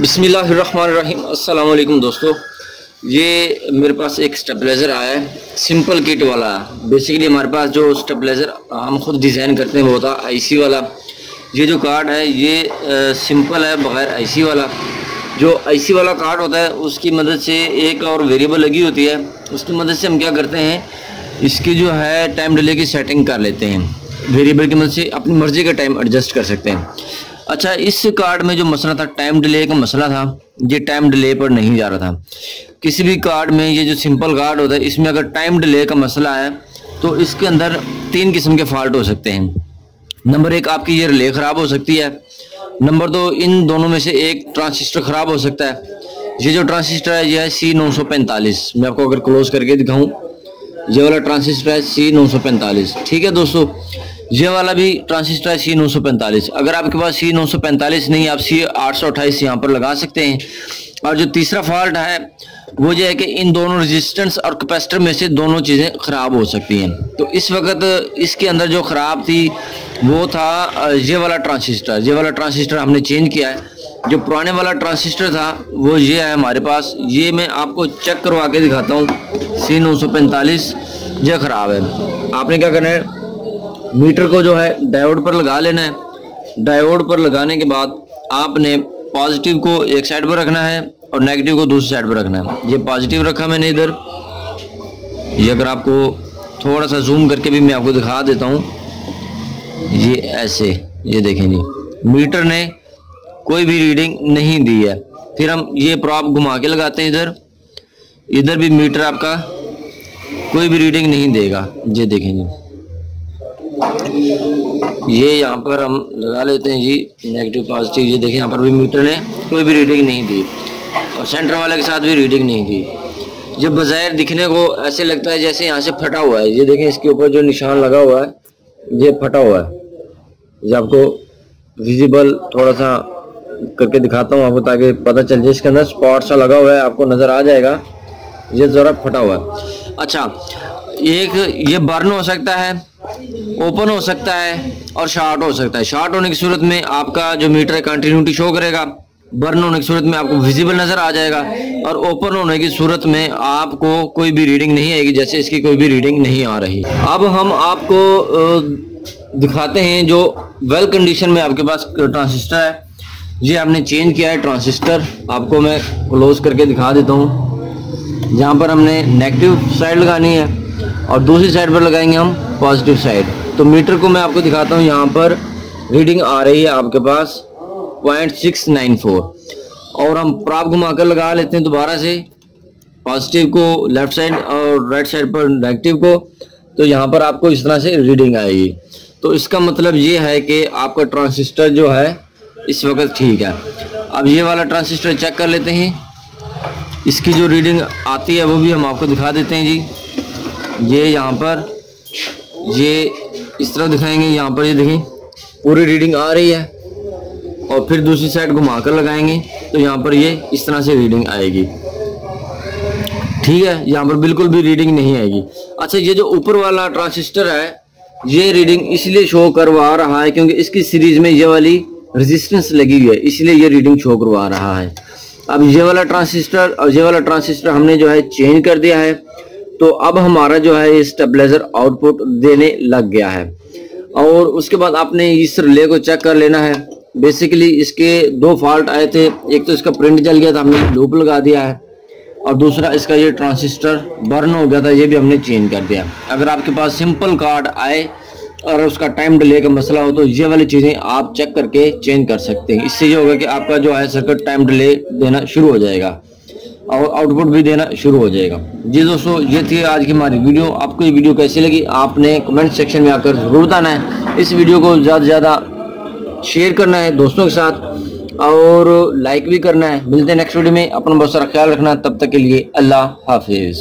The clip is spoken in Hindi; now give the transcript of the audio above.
बिस्मिल्लाहिर्रहमानिर्रहीम। अस्सलाम वालेकुम दोस्तों, ये मेरे पास एक स्टेबलाइज़र आया है सिंपल किट वाला। बेसिकली हमारे पास जो स्टेबलाइज़र हम खुद डिज़ाइन करते हैं वो होता है आईसी वाला। ये जो कार्ड है ये सिंपल है बग़ैर आईसी वाला। जो आईसी वाला कार्ड होता है उसकी मदद से एक और वेरिएबल लगी होती है, उसकी मदद से हम क्या करते हैं, इसकी जो है टाइम डिले की सेटिंग कर लेते हैं। वेरिएबल की मदद से अपनी मर्ज़ी का टाइम एडजस्ट कर सकते हैं। अच्छा, इस कार्ड में जो मसला था, टाइम डिले का मसला था, ये टाइम डिले पर नहीं जा रहा था। किसी भी कार्ड में ये जो सिंपल कार्ड होता है इसमें अगर टाइम डिले का मसला है तो इसके अंदर 3 किस्म के फॉल्ट हो सकते हैं। नंबर 1, आपकी ये रिले ख़राब हो सकती है। नंबर 2, इन दोनों में से एक ट्रांजिस्टर ख़राब हो सकता है। ये जो ट्रांजिस्टर है ये है C945। मैं आपको अगर क्लोज करके दिखाऊं, ये वाला ट्रांजिस्टर है C945। ठीक है दोस्तों, ये वाला भी ट्रांजिस्टर है C945। अगर आपके पास C945 नहीं, आप C828 यहाँ पर लगा सकते हैं। और जो तीसरा फॉल्ट है वो ये है कि इन दोनों रेजिस्टेंस और कैपेसिटर में से दोनों चीज़ें ख़राब हो सकती हैं। तो इस वक्त इसके अंदर जो ख़राब थी वो था ये वाला ट्रांजिस्टर। ये वाला ट्रांजिस्टर हमने चेंज किया है। जो पुराने वाला ट्रांजिस्टर था वो ये है हमारे पास। ये मैं आपको चेक करवा के दिखाता हूँ। C945 ये ख़राब है। आपने क्या करना है, मीटर को जो है डायोड पर लगा लेना है। डायोड पर लगाने के बाद आपने पॉजिटिव को एक साइड पर रखना है और नेगेटिव को दूसरी साइड पर रखना है। ये पॉजिटिव रखा मैंने इधर। ये अगर आपको थोड़ा सा जूम करके भी मैं आपको दिखा देता हूँ, ये ऐसे, ये देखें जी, मीटर ने कोई भी रीडिंग नहीं दी है। फिर हम ये प्रॉप घुमा के लगाते हैं इधर। इधर भी मीटर आपका कोई भी रीडिंग नहीं देगा। ये देखें जी, ये यहाँ पर हम लगा लेते हैं जी नेगेटिव पॉजिटिव। ये देखें यहाँ पर भी मीटर ने कोई भी रीडिंग नहीं दी और सेंटर वाले के साथ भी रीडिंग नहीं दी। जब बज़ाहिर दिखने को ऐसे लगता है जैसे यहाँ से फटा हुआ है। ये देखें, इसके ऊपर जो निशान लगा हुआ है ये फटा हुआ है। ये आपको विजिबल थोड़ा सा करके दिखाता हूँ आपको, ताकि पता चल जाए। इसके अंदर स्पॉट सा लगा हुआ है, आपको नज़र आ जाएगा। ये ज़रा फटा हुआ है। अच्छा, एक ये बर्न हो सकता है, ओपन हो सकता है और शॉर्ट हो सकता है। शॉर्ट होने की सूरत में आपका जो मीटर है कंटिन्यूटी शो करेगा। बर्न होने की सूरत में आपको विजिबल नज़र आ जाएगा। और ओपन होने की सूरत में आपको कोई भी रीडिंग नहीं आएगी, जैसे इसकी कोई भी रीडिंग नहीं आ रही। अब हम आपको दिखाते हैं जो वेल कंडीशन में आपके पास ट्रांजिस्टर है। ये हमने चेंज किया है ट्रांजिस्टर। आपको मैं क्लोज करके दिखा देता हूँ। जहाँ पर हमने नेगेटिव साइड लगानी है और दूसरी साइड पर लगाएंगे हम पॉजिटिव साइड। तो मीटर को मैं आपको दिखाता हूँ। यहाँ पर रीडिंग आ रही है आपके पास 0.694 और हम प्रॉप घुमा कर लगा लेते हैं दोबारा से, पॉजिटिव को लेफ्ट साइड और राइट साइड पर नेगेटिव को। तो यहाँ पर आपको इस तरह से रीडिंग आएगी। तो इसका मतलब ये है कि आपका ट्रांजिस्टर जो है इस वक्त ठीक है। अब ये वाला ट्रांजिस्टर चेक कर लेते हैं। इसकी जो रीडिंग आती है वो भी हम आपको दिखा देते हैं जी। ये यहाँ पर ये इस तरह दिखाएंगे। यहाँ पर ये देखें पूरी रीडिंग आ रही है और फिर दूसरी साइड घुमा कर लगाएंगे तो यहाँ पर ये इस तरह से रीडिंग आएगी। ठीक है, यहाँ पर बिल्कुल भी रीडिंग नहीं आएगी। अच्छा, ये जो ऊपर वाला ट्रांजिस्टर है ये रीडिंग इसलिए शो करवा रहा है क्योंकि इसकी सीरीज में ये वाली रेजिस्टेंस लगी हुई है, इसलिए ये रीडिंग शो करवा रहा है। अब ये वाला ट्रांजिस्टर और ये वाला ट्रांजिस्टर हमने जो है चेंज कर दिया है। तो अब हमारा जो है ये स्टेबलाइजर आउटपुट देने लग गया है। और उसके बाद आपने इस रिले को चेक कर लेना है। बेसिकली इसके 2 फॉल्ट आए थे। एक तो इसका प्रिंट जल गया था, हमने लूप लगा दिया है, और दूसरा इसका ये ट्रांजिस्टर बर्न हो गया था, ये भी हमने चेंज कर दिया। अगर आपके पास सिंपल कार्ड आए और उसका टाइम डिले का मसला हो तो ये वाली चीज़ें आप चेक करके चेंज कर सकते हैं। इससे ये होगा कि आपका जो है सर्किट टाइम डिले देना शुरू हो जाएगा और आउटपुट भी देना शुरू हो जाएगा। जी दोस्तों, ये थी आज की हमारी वीडियो। आपको ये वीडियो कैसी लगी आपने कमेंट सेक्शन में आकर ज़रूर बताना है। इस वीडियो को ज़्यादा से ज़्यादा शेयर करना है दोस्तों के साथ और लाइक भी करना है। मिलते हैं नेक्स्ट वीडियो में। अपना बहुत सारा ख्याल रखना। तब तक के लिए अल्लाह हाफिज़।